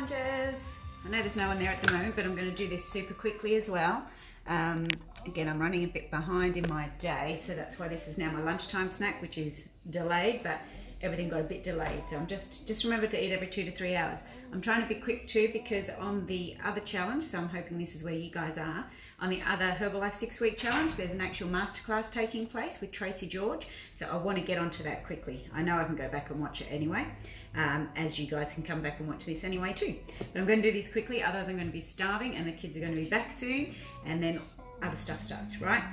challenges. I know there's no one there at the moment, but I'm going to do this super quickly as well. Again, I'm running a bit behind in my day, so that's why this is now my lunchtime snack, which is delayed, but everything got a bit delayed. So I'm just remember to eat every 2 to 3 hours. I'm trying to be quick too, because on the other challenge, so I'm hoping this is where you guys are, on the other Herbalife 6-week challenge, there's an actual masterclass taking place with Tracy George. So I want to get onto that quickly. I know I can go back and watch it anyway, as you guys can come back and watch this anyway too. But I'm going to do this quickly, otherwise I'm going to be starving and the kids are going to be back soon, and then other stuff starts, right?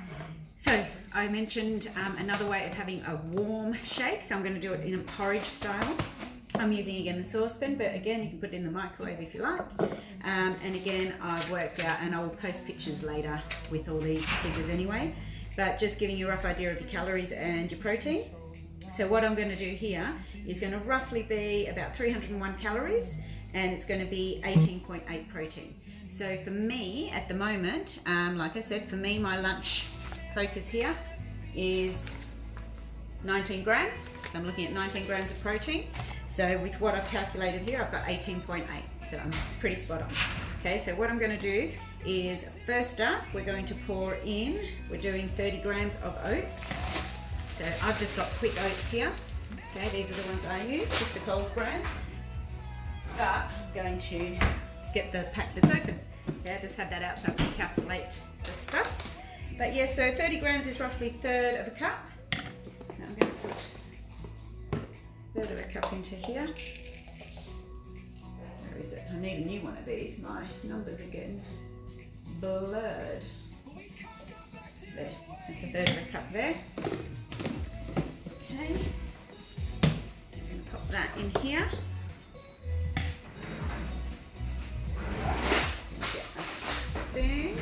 So I mentioned another way of having a warm shake, so I'm going to do it in a porridge style. I'm using again the saucepan, but again you can put it in the microwave if you like. And again, I've worked out, and I will post pictures later with all these figures anyway, but just giving you a rough idea of your calories and your protein. So what I'm going to do here is going to roughly be about 301 calories, and it's going to be 18.8 protein. So for me at the moment, like I said, for me my lunch focus here is 19 grams. So I'm looking at 19 grams of protein. So with what I've calculated here, I've got 18.8. So I'm pretty spot on. Okay, so what I'm going to do is, first up, we're going to pour in, we're doing 30 grams of oats. So I've just got quick oats here. Okay, these are the ones I use, just a Coles brand. But I'm going to get the pack that's open. Okay, I just had that out so I can calculate the stuff. But yeah, so 30 grams is roughly a third of a cup. So I'm going to put a third of a cup into here. Where is it? I need a new one of these. My numbers are getting blurred. There, that's a third of a cup there. Okay, so I'm going to pop that in here. Get a spoon.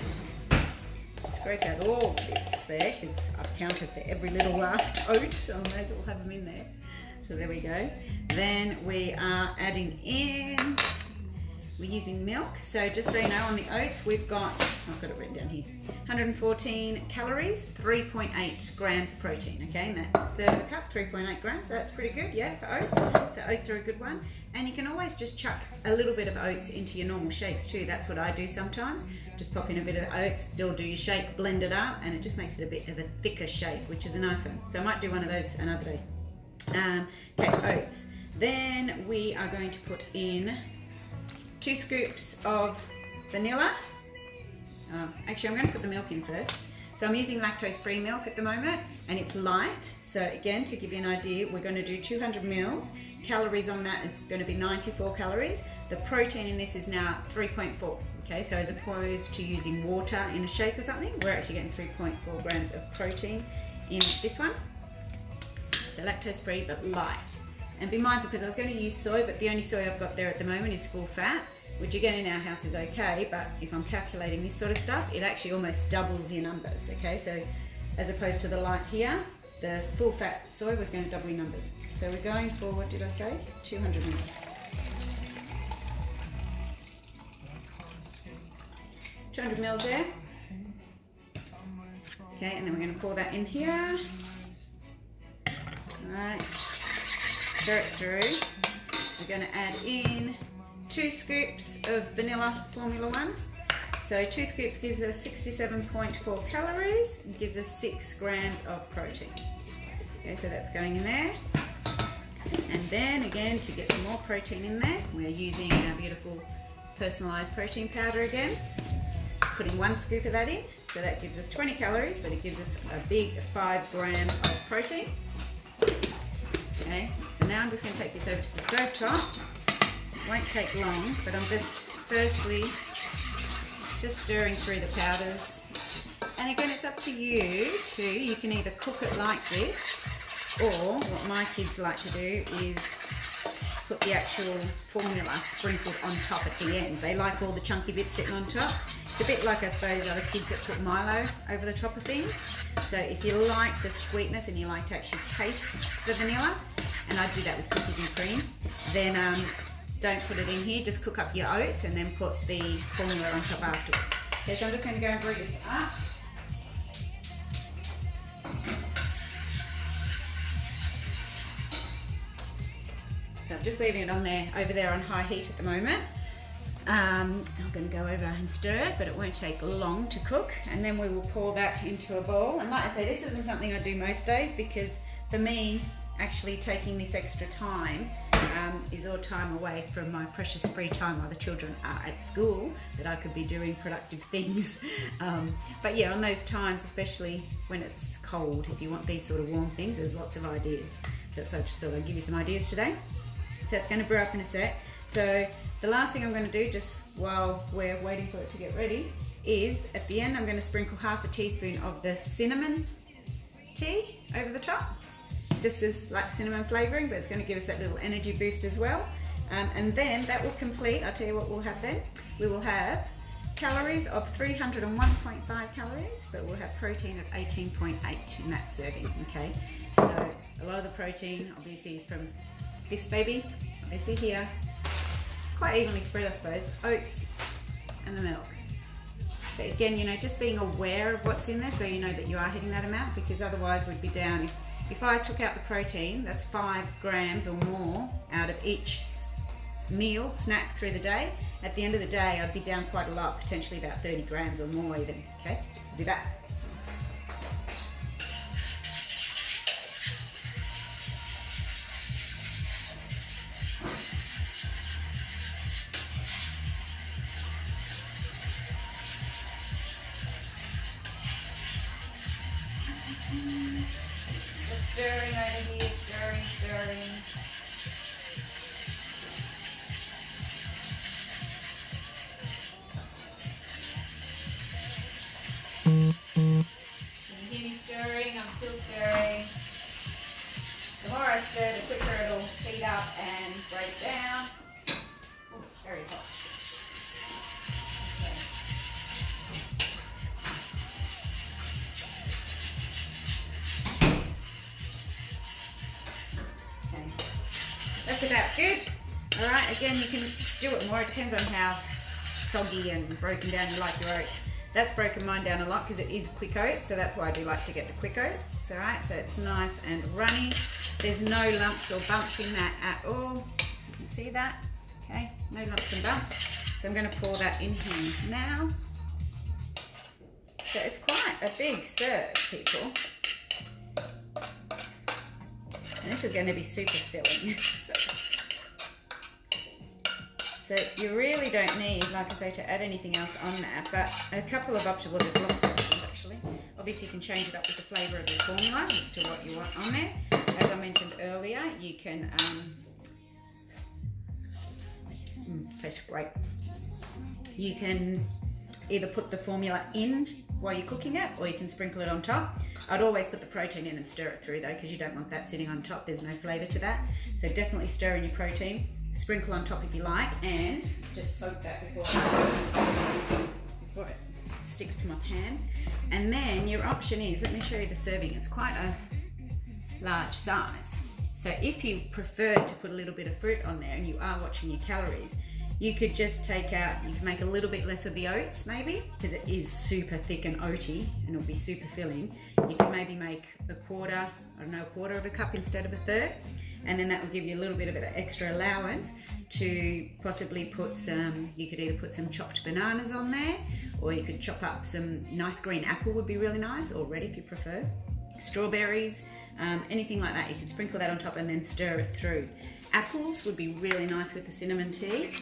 Scrape out all the bits there, because I've counted for every little last oat, so I may as well have them in there. So there we go. Then we are adding in, we're using milk. So just so you know, on the oats we've got, I've got it written down here, 114 calories, 3.8 grams of protein. Okay, and that third of a cup, 3.8 grams, so that's pretty good, yeah, for oats. So oats are a good one. And you can always just chuck a little bit of oats into your normal shakes too. That's what I do sometimes. Just pop in a bit of oats, still do your shake, blend it up, and it just makes it a bit of a thicker shake, which is a nice one. So I might do one of those another day. Okay, oats. Then we are going to put in 2 scoops of vanilla. Actually, I'm going to put the milk in first. So I'm using lactose-free milk at the moment, and it's light. So again, to give you an idea, we're going to do 200 mils. Calories on that is going to be 94 calories. The protein in this is now 3.4. Okay, so as opposed to using water in a shake or something, we're actually getting 3.4 grams of protein in this one. So lactose-free but light. And be mindful, because I was going to use soy, but the only soy I've got there at the moment is full fat, which again in our house is okay, but if I'm calculating this sort of stuff, it actually almost doubles your numbers. Okay, so as opposed to the light here, the full fat soy was going to double your numbers. So we're going for, what did I say? 200 mils. 200 mils there. Okay, and then we're going to pour that in here. Alright, stir it through. We're going to add in 2 scoops of vanilla Formula 1. So 2 scoops gives us 67.4 calories and gives us 6 grams of protein. Okay, so that's going in there. And then again, to get some more protein in there, we're using our beautiful personalized protein powder again. Putting 1 scoop of that in, so that gives us 20 calories, but it gives us a big 5 grams of protein. Okay, so now I'm just going to take this over to the stove top. It won't take long, but I'm just firstly just stirring through the powders. And again, it's up to you too. You can either cook it like this, or what my kids like to do is put the actual formula sprinkled on top at the end. They like all the chunky bits sitting on top. It's a bit like, I suppose, other kids that put Milo over the top of things. So if you like the sweetness and you like to actually taste the vanilla, and I do that with cookies and cream, then don't put it in here, just cook up your oats and then put the formula on top afterwards. Okay, so I'm just going to go and brew this up. So I'm just leaving it on there, over there on high heat at the moment. I'm going to go over and stir, but it won't take long to cook, and then we will pour that into a bowl. And like I say, this isn't something I do most days, because for me, actually taking this extra time is all time away from my precious free time while the children are at school, that I could be doing productive things. But yeah, on those times, especially when it's cold, if you want these sort of warm things, there's lots of ideas. So I just thought I'd give you some ideas today. So it's going to brew up in a sec. So the last thing I'm going to do, just while we're waiting for it to get ready, is at the end I'm going to sprinkle half a teaspoon of the cinnamon tea over the top, just as like cinnamon flavouring, but it's going to give us that little energy boost as well. And then that will complete, I'll tell you what we'll have then. We will have calories of 301.5 calories, but we'll have protein of 18.8 in that serving, okay? So a lot of the protein obviously is from this baby, I see here. It's quite evenly spread, I suppose, oats and the milk. But again, you know, just being aware of what's in there so you know that you are hitting that amount, because otherwise we'd be down. If I took out the protein, that's 5 grams or more out of each meal, snack through the day. At the end of the day, I'd be down quite a lot, potentially about 30 grams or more even, okay? I'll be back. Just stirring over here, stirring. Can you hear me stirring? I'm still stirring. The more I stir, the quicker it'll heat up and break down. Oh, it's very hot. That's about good. All right, again, you can do it more. It depends on how soggy and broken down you like your oats. That's broken mine down a lot because it is quick oats, so that's why I do like to get the quick oats. All right, so it's nice and runny. There's no lumps or bumps in that at all. You can see that, okay? No lumps and bumps. So I'm going to pour that in here now. So it's quite a big serve, people. And this is going to be super filling. So you really don't need, like I say, to add anything else on that, but a couple of options, well, there's lots of options actually. Obviously you can change it up with the flavour of your formula as to what you want on there. As I mentioned earlier, you can, tastes great. You can either put the formula in while you're cooking it, or you can sprinkle it on top. I'd always put the protein in and stir it through though, because you don't want that sitting on top. There's no flavour to that. So definitely stir in your protein. Sprinkle on top if you like, and just soak that before it sticks to my pan. And then your option is, let me show you the serving. It's quite a large size. So if you prefer to put a little bit of fruit on there and you are watching your calories, you could just take out, you can make a little bit less of the oats maybe, because it is super thick and oaty and it'll be super filling. You can maybe make a quarter of a cup instead of a third. And then that will give you a little bit of an extra allowance to possibly put some, you could either put some chopped bananas on there, or you could chop up some nice green apple would be really nice, or red if you prefer. Strawberries, anything like that. You can sprinkle that on top and then stir it through. Apples would be really nice with the cinnamon tea,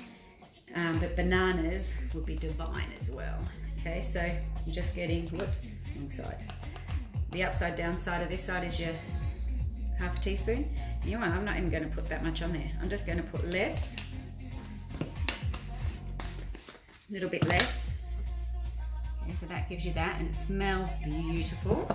but bananas would be divine as well. Okay, so I'm just getting, whoops, wrong side. The upside down side of this side is your half a teaspoon. You know what, I'm not even going to put that much on there. I'm just going to put less, a little bit less. Okay, so that gives you that, and it smells beautiful,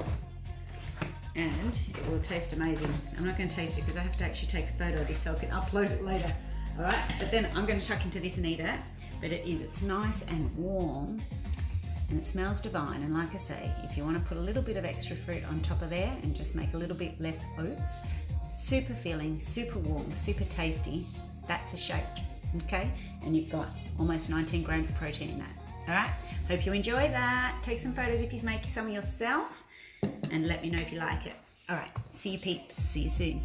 and it will taste amazing. I'm not going to taste it because I have to actually take a photo of this so I can upload it later. All right, but then I'm going to chuck into this and eat it. But it's nice and warm, and it smells divine. And like I say, if you want to put a little bit of extra fruit on top of there and just make a little bit less oats, super filling, super warm, super tasty, that's a shake, okay? And you've got almost 19 grams of protein in that. All right, hope you enjoy that. Take some photos if you make some yourself, and let me know if you like it. All right, see you peeps, see you soon.